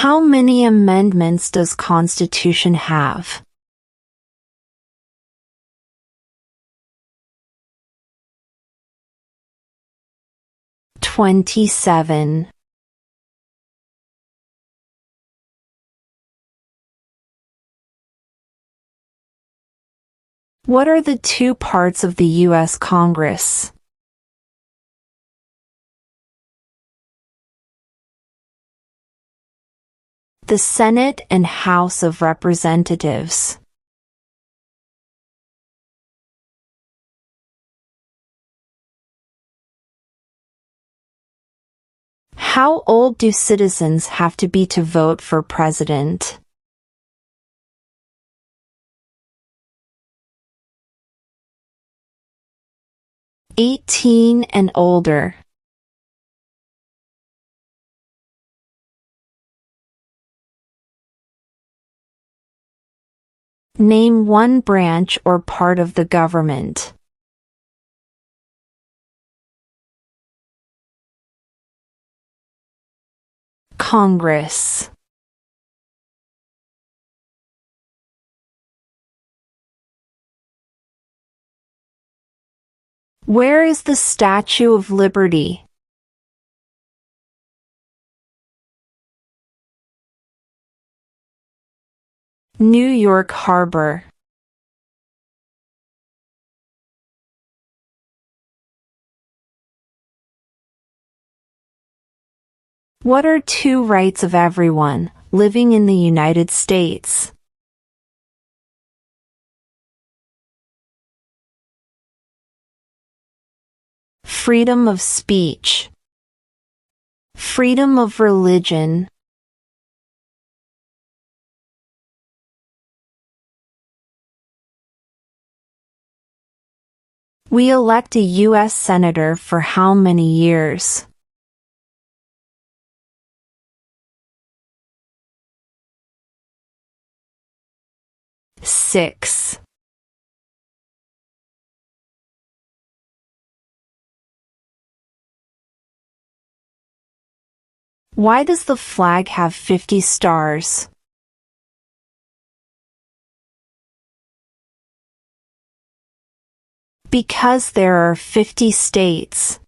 How many amendments does Constitution have? 27. What are the two parts of the U.S. Congress? The Senate and House of Representatives. How old do citizens have to be to vote for president? 18 and older. Name one branch or part of the government. Congress. Where is the Statue of Liberty? New York Harbor. What are two rights of everyone living in the United States? Freedom of speech. Freedom of religion. We elect a U.S. Senator for how many years? 6. Why does the flag have 50 stars? Because there are 50 states.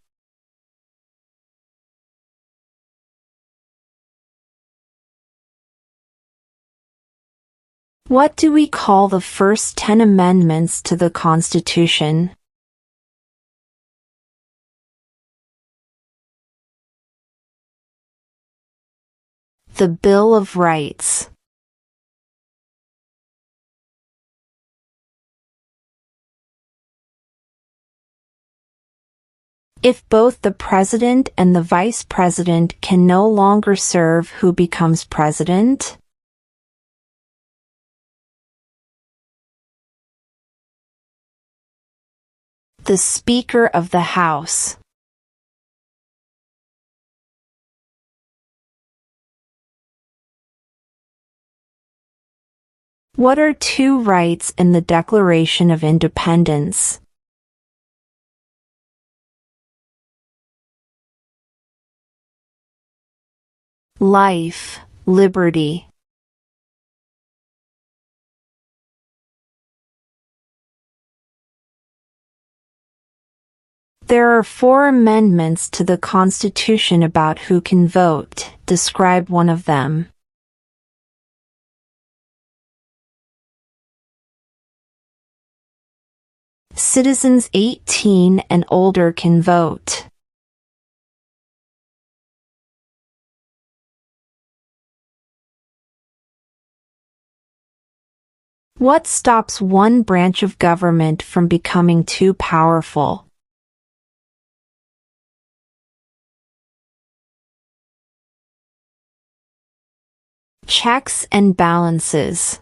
What do we call the first 10 amendments to the Constitution? The Bill of Rights. If both the president and the vice president can no longer serve, who becomes president? The Speaker of the House. What are two rights in the Declaration of Independence? Life, liberty. There are 4 amendments to the Constitution about who can vote. Describe one of them. Citizens 18 and older can vote. What stops one branch of government from becoming too powerful? Checks and balances.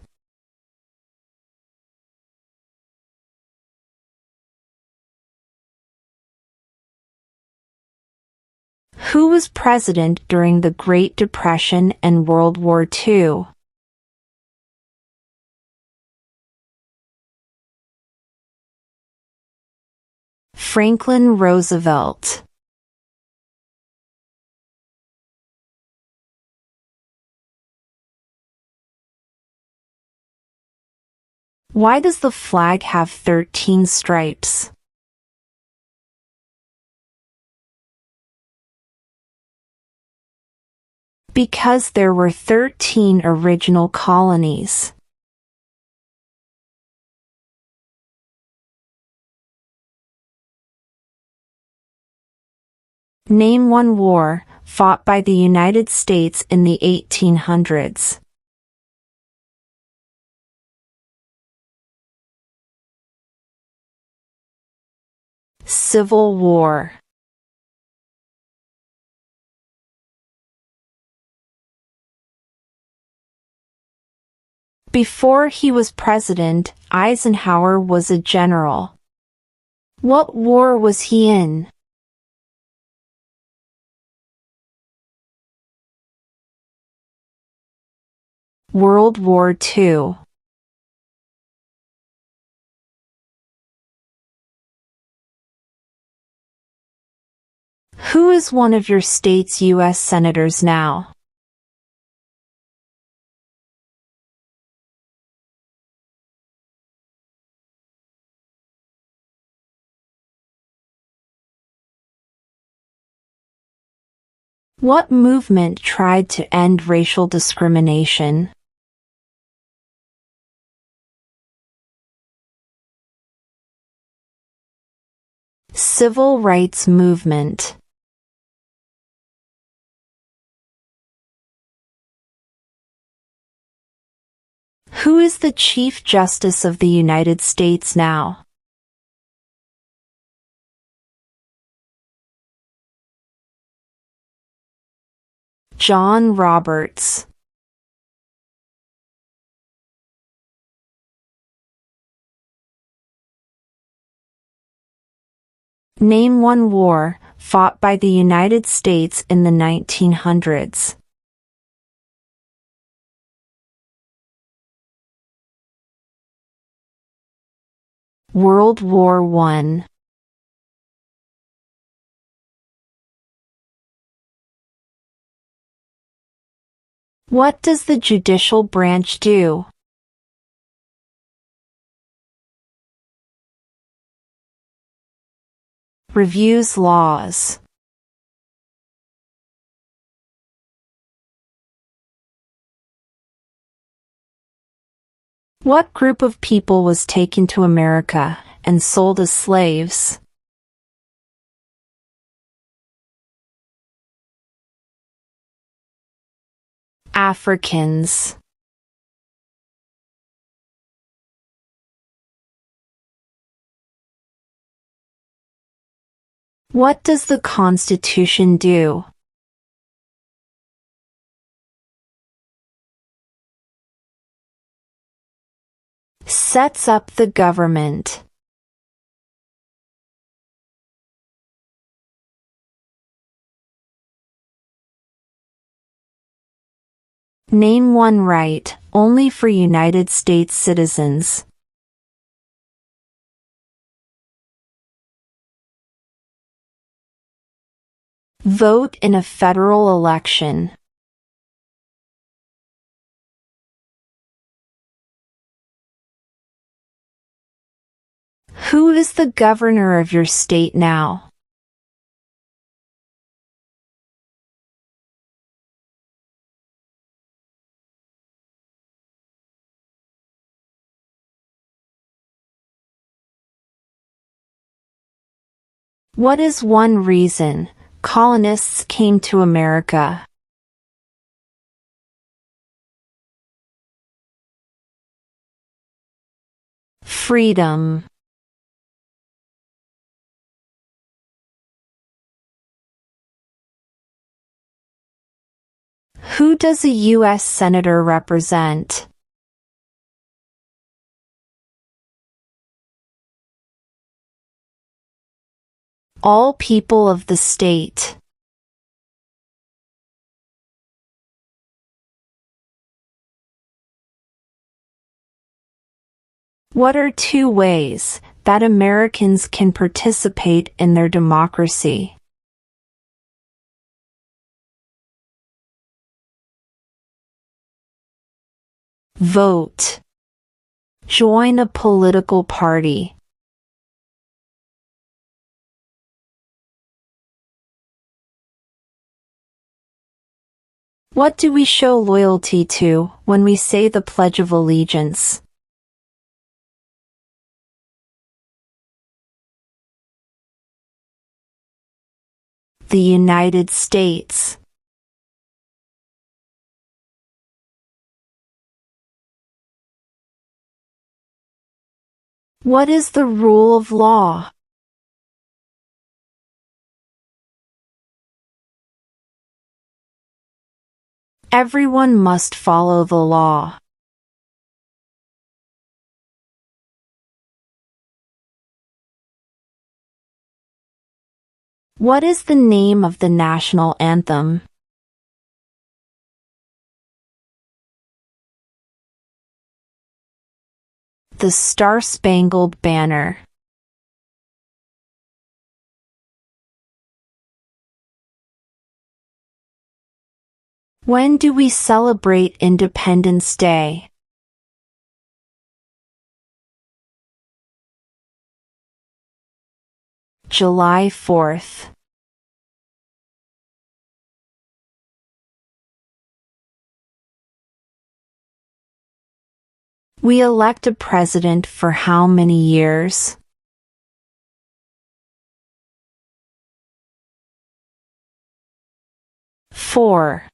Who was president during the Great Depression and World War II? Franklin Roosevelt. Why does the flag have 13 stripes? Because there were 13 original colonies. Name one war fought by the United States in the 1800s. Civil War. Before he was president, Eisenhower was a general. What war was he in? World War II. Who is one of your state's U.S. senators now? What movement tried to end racial discrimination? Civil rights movement. Who is the Chief Justice of the United States now? John Roberts. Name one war fought by the United States in the 1900s. World War I. What does the judicial branch do? Reviews laws. What group of people was taken to America and sold as slaves? Africans. What does the Constitution do? Sets up the government. Name one right only for United States citizens. Vote in a federal election. Who is the governor of your state now? What is one reason colonists came to America? Freedom. Who does a U.S. Senator represent? All people of the state. What are two ways that Americans can participate in their democracy? Vote. Join a political party. What do we show loyalty to when we say the Pledge of Allegiance? The United States. What is the rule of law? Everyone must follow the law. What is the name of the national anthem? The Star-Spangled Banner. When do we celebrate Independence Day? July 4th. We elect a president for how many years? 4.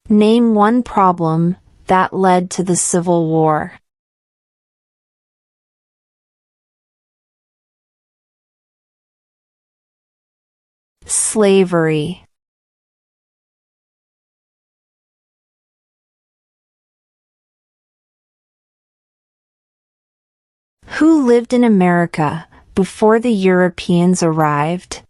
Name one problem that led to the Civil War. Slavery. Who lived in America before the Europeans arrived?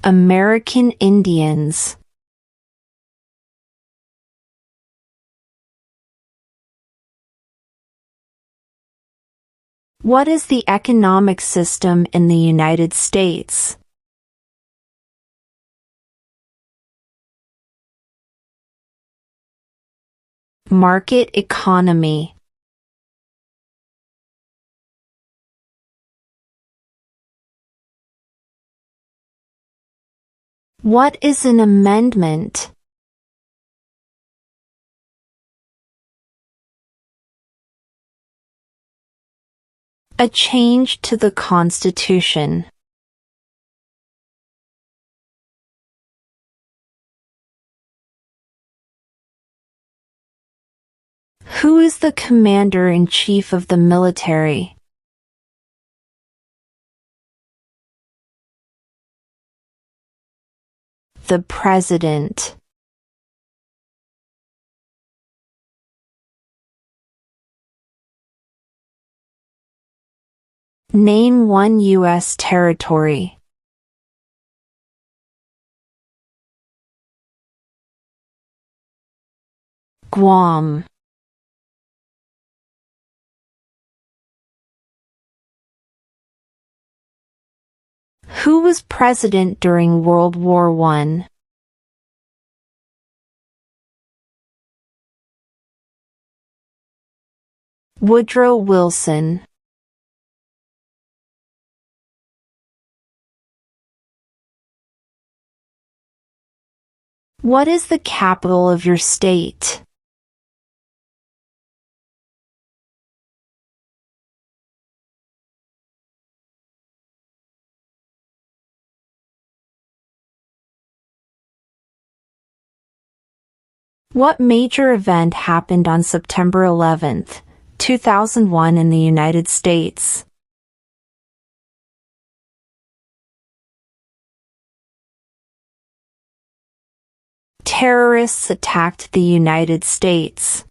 American Indians. What is the economic system in the United States? Market economy. What is an amendment? A change to the Constitution. Who is the Commander-in-Chief of the military? The President. Name one U.S. territory. Guam. Who was president during World War I? Woodrow Wilson. What is the capital of your state? What major event happened on September 11, 2001 in the United States? Terrorists attacked the United States.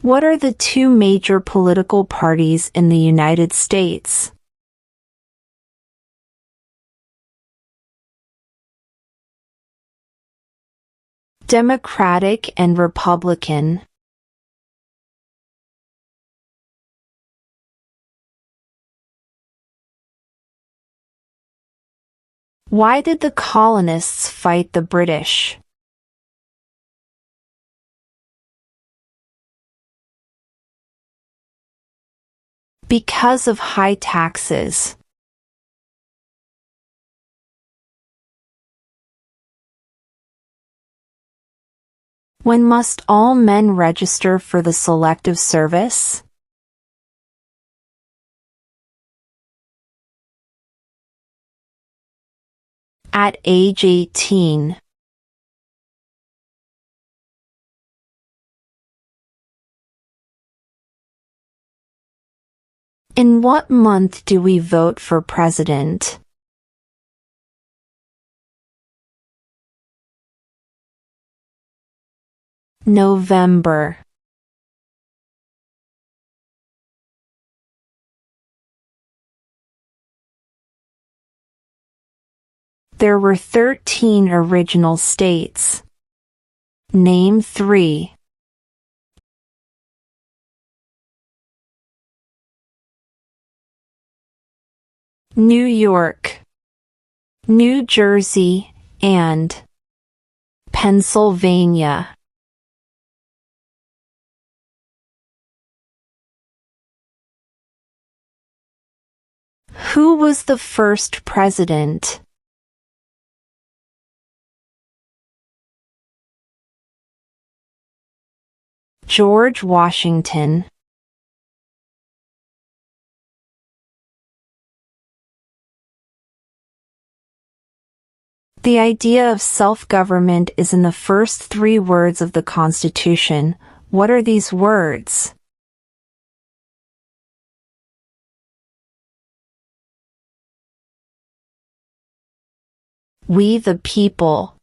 What are the two major political parties in the United States? Democratic and Republican. Why did the colonists fight the British? Because of high taxes. When must all men register for the Selective Service? At age 18. In what month do we vote for president? November. There were 13 original states. Name 3. New York, New Jersey, and Pennsylvania. Who was the first president? George Washington. The idea of self-government is in the first 3 words of the Constitution. What are these words? We the people.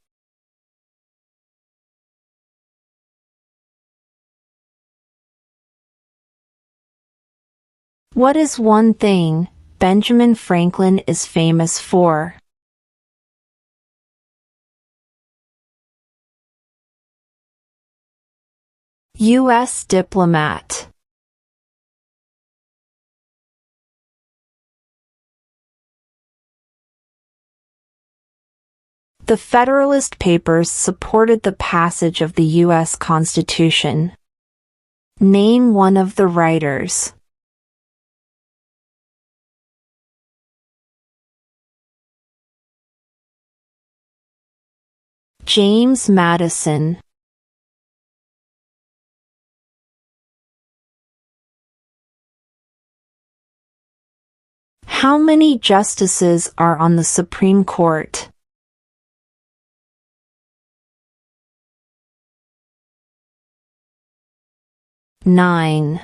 What is one thing Benjamin Franklin is famous for? U.S. diplomat. The Federalist Papers supported the passage of the U.S. Constitution. Name one of the writers. James Madison. How many justices are on the Supreme Court? 9.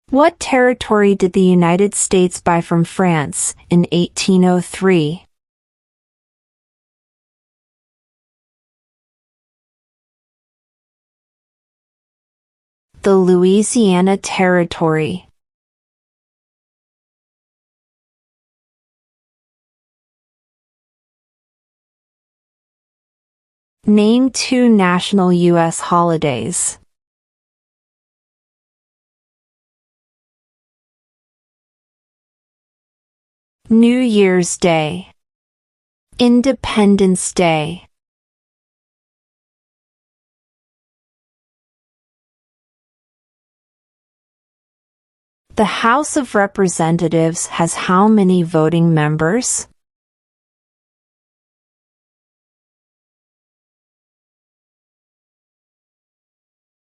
What territory did the United States buy from France in 1803? The Louisiana Territory. Name 2 national U.S. holidays. New Year's Day. Independence Day. The House of Representatives has how many voting members?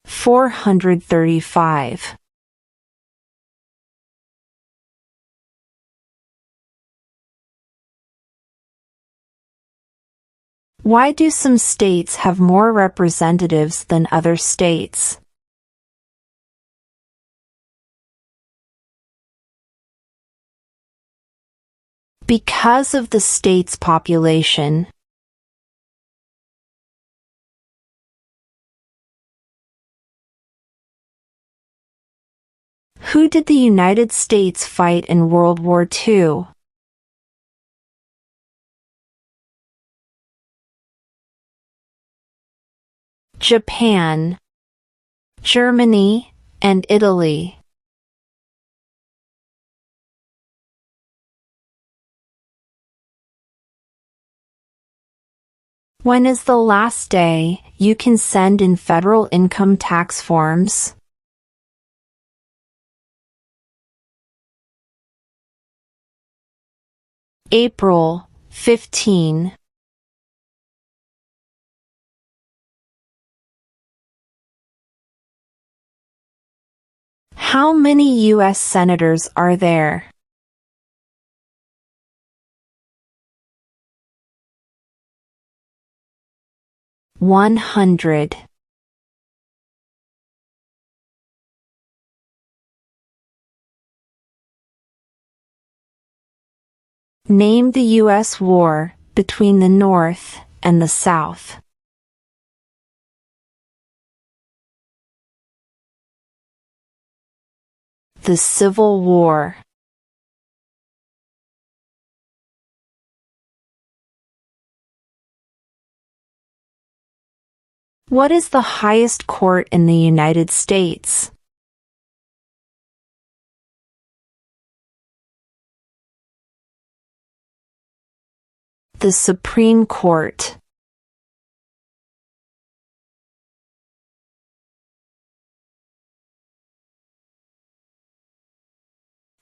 435. Why do some states have more representatives than other states? Because of the state's population. Who did the United States fight in World War II? Japan, Germany, and Italy. When is the last day you can send in federal income tax forms? April 15. How many U.S. senators are there? 100. Name the U.S. war between the North and the South. The Civil War. What is the highest court in the United States? The Supreme Court.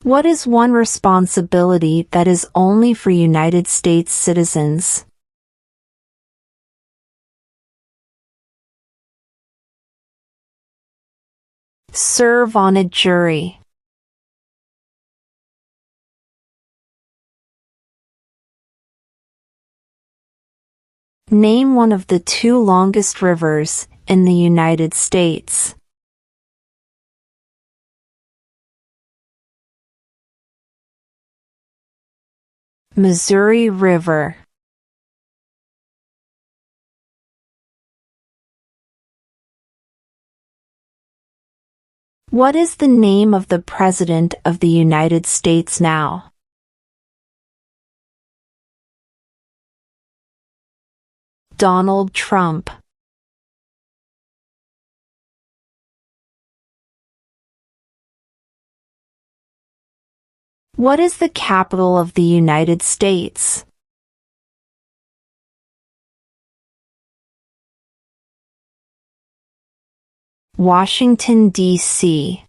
What is one responsibility that is only for United States citizens? Serve on a jury. Name one of the two longest rivers in the United States. Missouri River. What is the name of the President of the United States now? Donald Trump. What is the capital of the United States? Washington, D.C.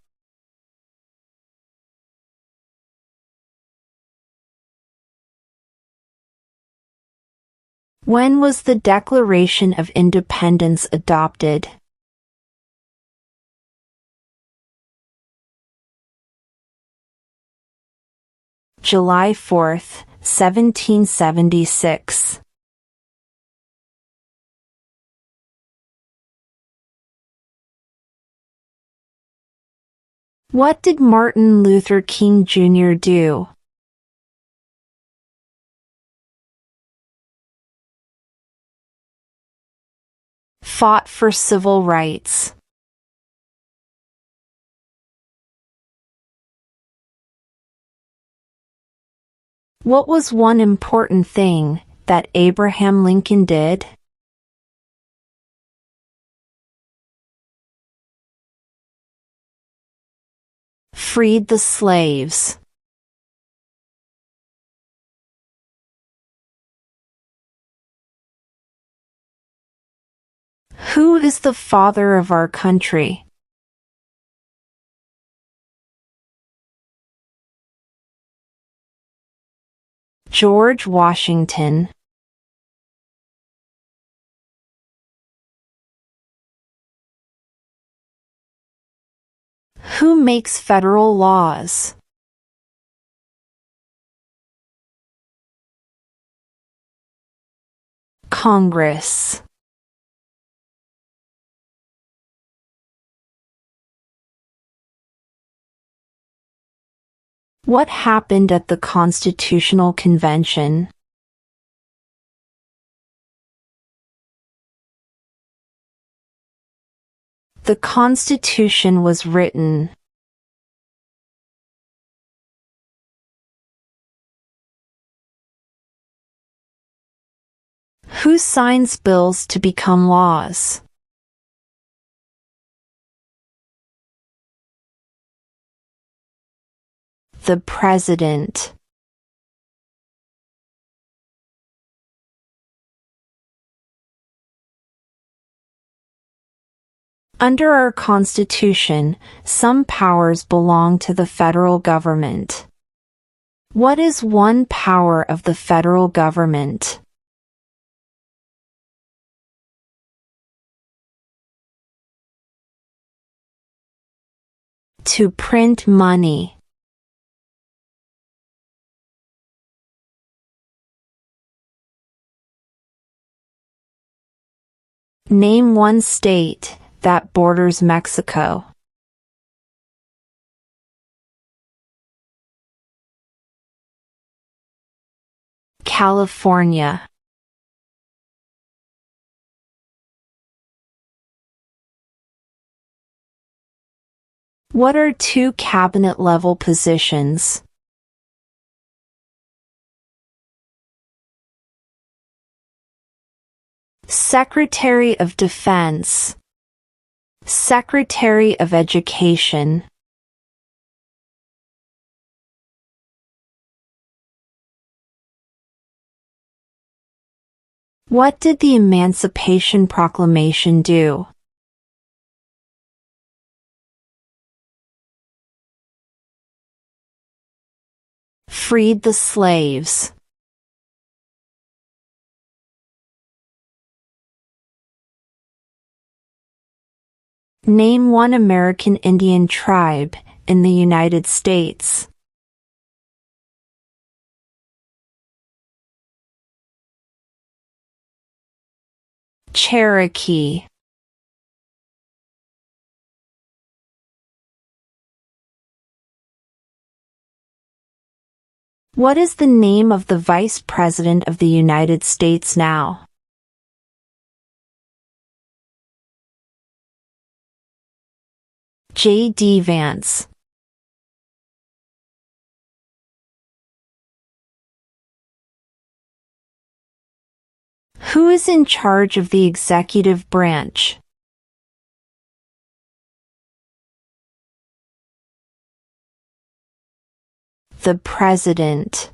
When was the Declaration of Independence adopted? July 4, 1776. What did Martin Luther King Jr. do? Fought for civil rights. What was one important thing that Abraham Lincoln did? Freed the slaves. Who is the father of our country? George Washington. Who makes federal laws? Congress. What happened at the Constitutional Convention? The Constitution was written. Who signs bills to become laws? The President. Under our Constitution, some powers belong to the federal government. What is one power of the federal government? To print money. Name one state that borders Mexico. California. What are two cabinet-level positions? Secretary of Defense. Secretary of Education. What did the Emancipation Proclamation do? Freed the slaves. Name one American Indian tribe in the United States. Cherokee. What is the name of the Vice President of the United States now? J.D. Vance. Who is in charge of the executive branch? The President.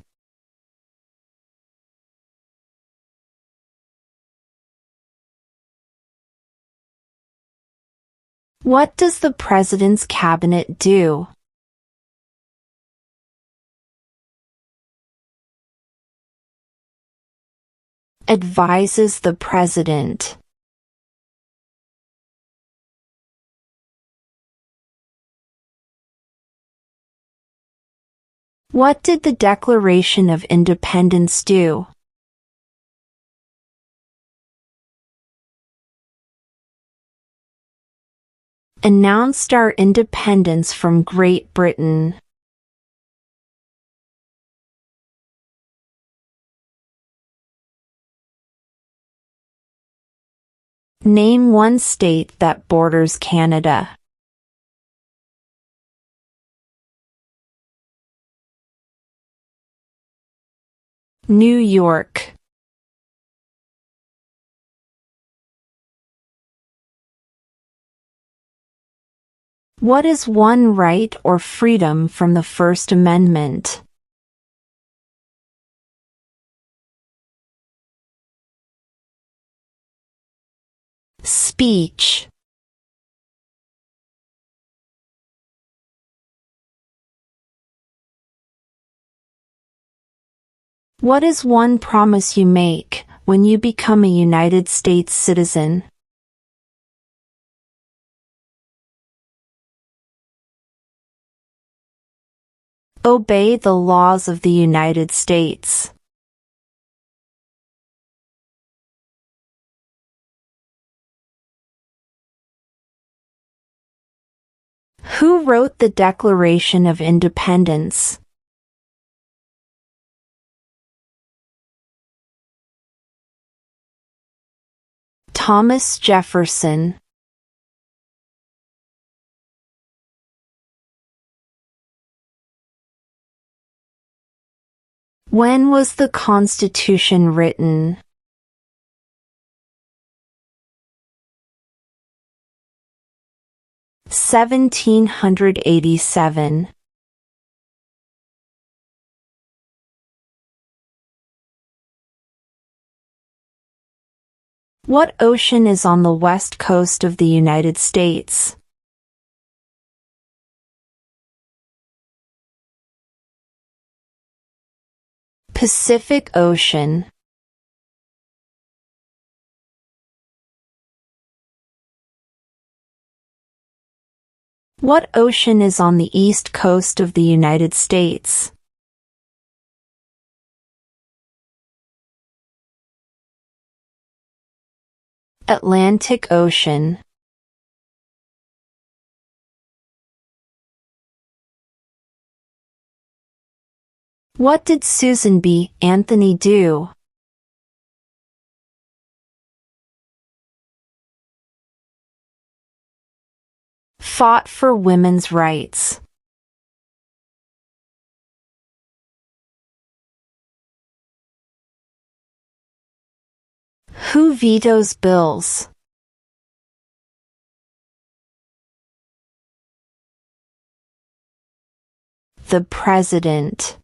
What does the President's cabinet do? Advises the President. What did the Declaration of Independence do? Announced our independence from Great Britain. Name one state that borders Canada. New York. What is one right or freedom from the First Amendment? Speech. What is one promise you make when you become a United States citizen? Obey the laws of the United States. Who wrote the Declaration of Independence? Thomas Jefferson. When was the Constitution written? 1787. What ocean is on the west coast of the United States? Pacific Ocean. What ocean is on the east coast of the United States? Atlantic Ocean. What did Susan B. Anthony do? Fought for women's rights. Who vetoes bills? The President.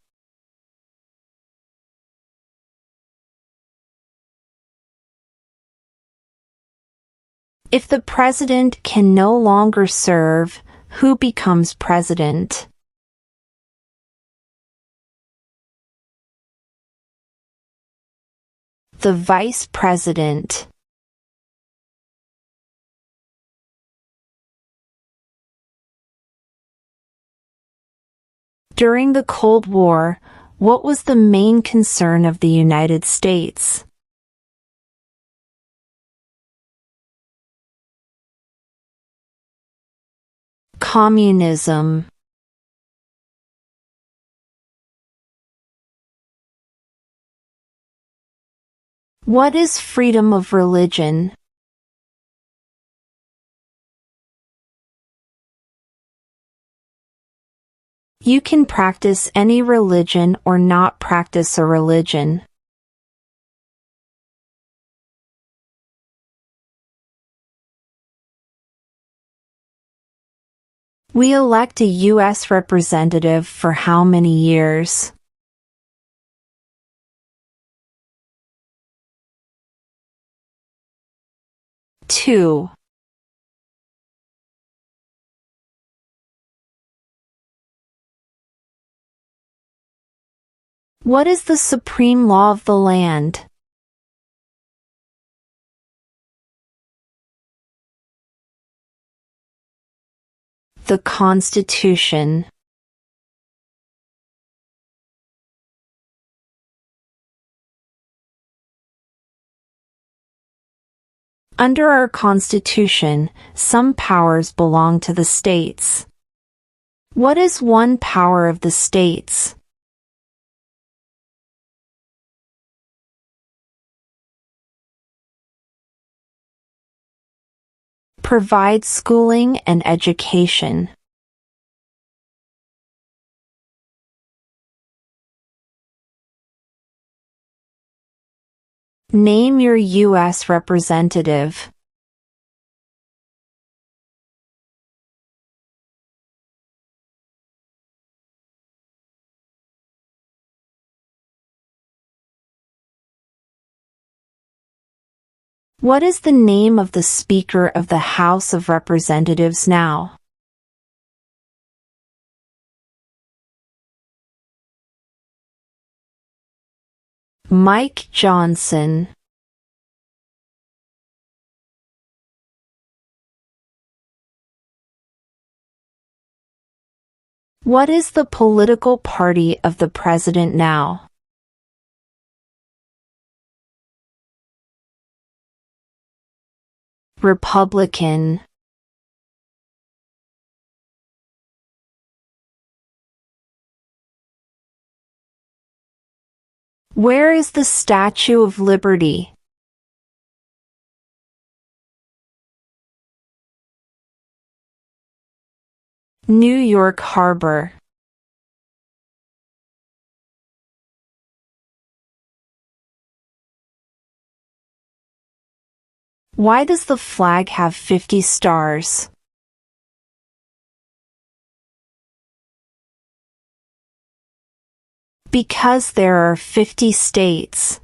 If the President can no longer serve, who becomes President? The Vice President. During the Cold War, what was the main concern of the United States? Communism. What is freedom of religion? You can practice any religion or not practice a religion. We elect a U.S. representative for how many years? Two. What is the supreme law of the land? The Constitution. Under our Constitution, some powers belong to the states. What is one power of the states? Provide schooling and education. Name your U.S. representative. What is the name of the Speaker of the House of Representatives now? Mike Johnson. What is the political party of the President now? Republican. Where is the Statue of Liberty? New York Harbor. Why does the flag have 50 stars? Because there are 50 states.